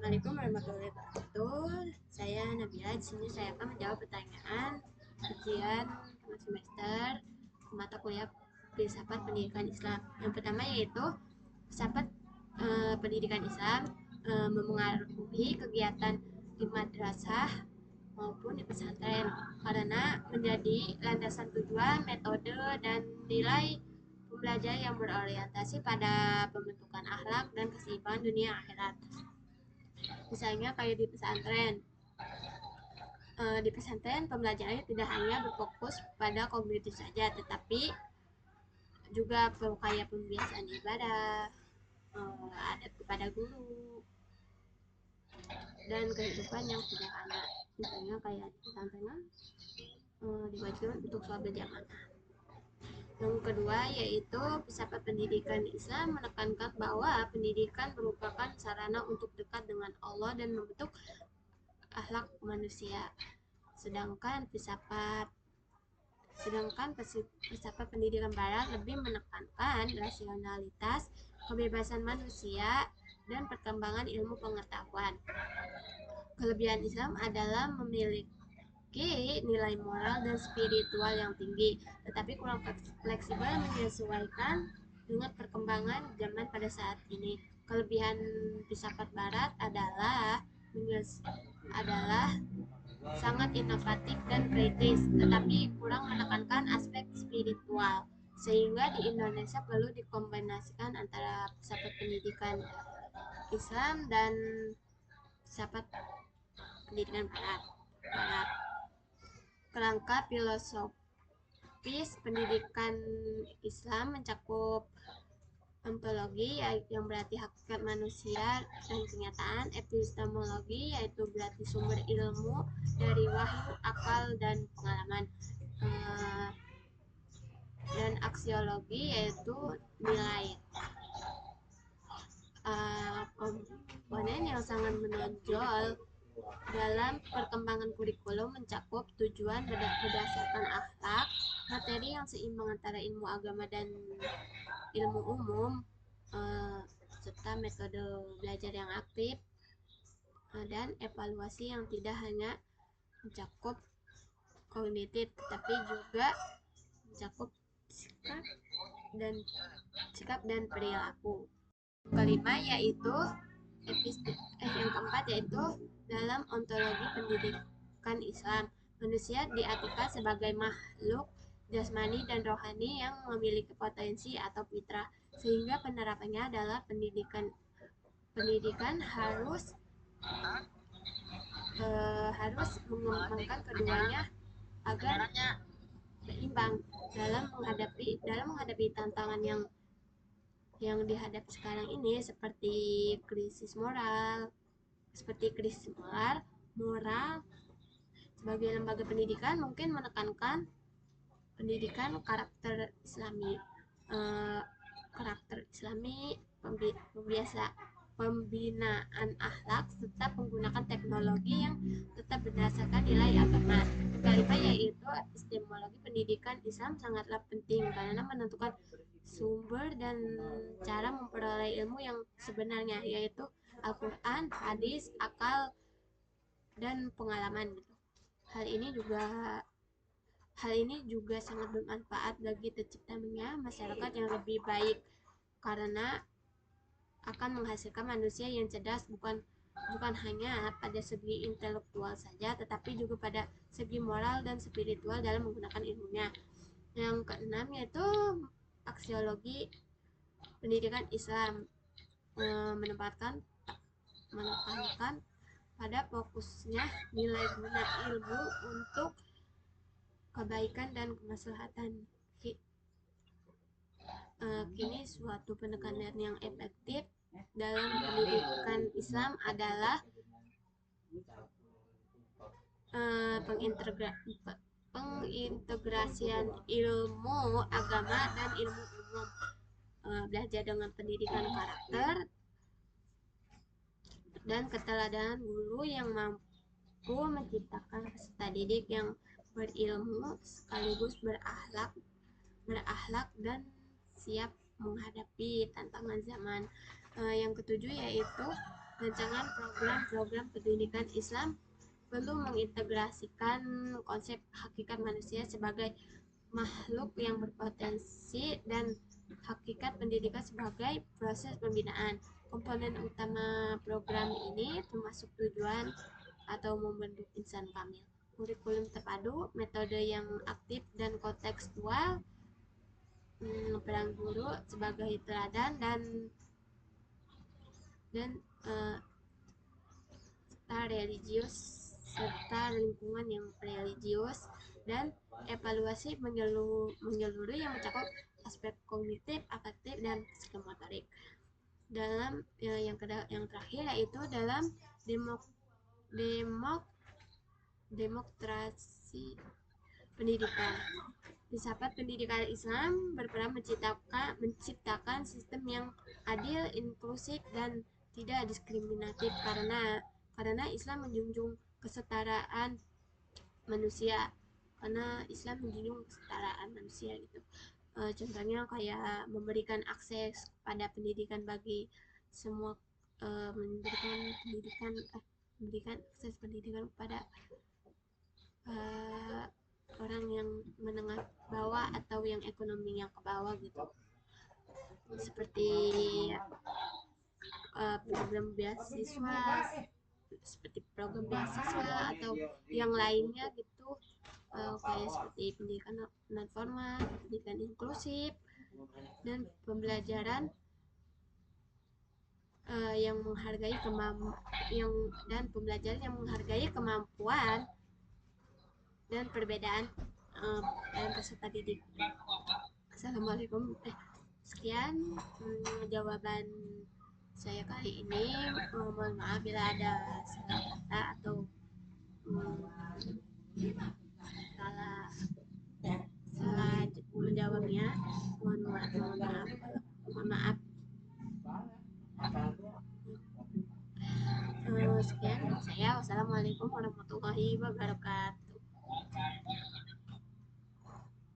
Assalamualaikum warahmatullahi wabarakatuh. Saya Nabila. Di sini saya akan menjawab pertanyaan ujian tengah semester mata kuliah filsafat pendidikan Islam. Yang pertama yaitu filsafat pendidikan Islam memengaruhi kegiatan di madrasah maupun di pesantren karena menjadi landasan tujuan, metode, dan nilai pembelajaran yang berorientasi pada pembentukan akhlak dan keseimbangan dunia akhirat. Misalnya kayak di pesantren pembelajarannya tidak hanya berfokus pada kognitif saja, tetapi juga kayak pembiasaan ibadah, adat kepada guru, dan kehidupan yang sederhana. Misalnya kayak di pesantren diwajibkan untuk sholat berjamaah. Yang kedua yaitu filsafat pendidikan Islam menekankan bahwa pendidikan merupakan sarana untuk dekat dengan Allah dan membentuk akhlak manusia. Sedangkan filsafat pendidikan barat lebih menekankan rasionalitas, kebebasan manusia, dan perkembangan ilmu pengetahuan. Kelebihan Islam adalah memiliki nilai moral dan spiritual yang tinggi, tetapi kurang fleksibel menyesuaikan dengan perkembangan zaman pada saat ini. Kelebihan filsafat barat adalah sangat inovatif dan kritis, tetapi kurang menekankan aspek spiritual. Sehingga di Indonesia perlu dikombinasikan antara filsafat pendidikan Islam dan filsafat pendidikan barat. Kerangka filosofis pendidikan Islam mencakup ontologi yang berarti hakikat manusia dan kenyataan, epistemologi yaitu berarti sumber ilmu dari wahyu, akal, dan pengalaman, dan aksiologi yaitu nilai. Komponen yang sangat menonjol dalam perkembangan kurikulum mencakup tujuan berdasarkan akhlak, materi yang seimbang antara ilmu agama dan ilmu umum, serta metode belajar yang aktif, dan evaluasi yang tidak hanya mencakup kognitif tetapi juga mencakup sikap dan perilaku. Kelima yaitu yang keempat yaitu dalam ontologi pendidikan Islam, manusia diartikan sebagai makhluk jasmani dan rohani yang memiliki potensi atau fitrah, sehingga penerapannya adalah pendidikan harus mengembangkan keduanya agar seimbang dalam menghadapi tantangan yang dihadapi sekarang ini seperti krisis moral. Sebagai lembaga pendidikan mungkin menekankan pendidikan karakter Islami, pembinaan akhlak serta menggunakan teknologi yang tetap berdasarkan nilai agama. Kelima yaitu epistemologi pendidikan Islam sangatlah penting karena menentukan sumber dan cara memperoleh ilmu yang sebenarnya, yaitu Al-Quran, hadis, akal, dan pengalaman. Hal ini juga sangat bermanfaat bagi terciptanya masyarakat yang lebih baik karena akan menghasilkan manusia yang cerdas bukan hanya pada segi intelektual saja tetapi juga pada segi moral dan spiritual dalam menggunakan ilmunya. Yang keenam yaitu aksiologi pendidikan Islam menekankan pada fokusnya nilai guna ilmu untuk kebaikan dan kemaslahatan. Kini suatu penekanan yang efektif dalam pendidikan Islam adalah pengintegrasian ilmu agama dan ilmu umum, belajar dengan pendidikan karakter dan keteladanan guru yang mampu menciptakan peserta didik yang berilmu sekaligus berakhlak dan siap menghadapi tantangan zaman. Yang ketujuh yaitu rancangan program-program pendidikan Islam perlu mengintegrasikan konsep hakikat manusia sebagai makhluk yang berpotensi dan hakikat pendidikan sebagai proses pembinaan. Komponen utama program ini termasuk tujuan atau membentuk insan kamil, kurikulum terpadu, metode yang aktif dan kontekstual, peran guru sebagai teladan dan religius serta lingkungan yang religius, dan evaluasi menyeluruh yang mencakup aspek kognitif, afektif, dan psikomotorik. Dalam yang terakhir yaitu dalam demok, demok, demokrasi pendidikan. Filsafat pendidikan Islam berperan menciptakan sistem yang adil, inklusif, dan tidak diskriminatif karena Islam menjunjung kesetaraan manusia. Karena Islam menjunjung kesetaraan manusia gitu. Contohnya kayak memberikan akses pada pendidikan bagi semua, memberikan akses pendidikan kepada orang yang menengah bawah atau yang ekonomi yang ke bawah gitu, seperti program beasiswa atau yang lainnya gitu, kayak seperti pendidikan non formal, pendidikan inklusif, dan pembelajaran yang menghargai pembelajaran yang menghargai kemampuan dan perbedaan dalam peserta didik. Assalamualaikum. Sekian jawaban saya kali ini. Mohon maaf bila ada salah kata atau salah salah menjawabnya. Mohon maaf. Sekian saya. Wassalamualaikum warahmatullahi wabarakatuh.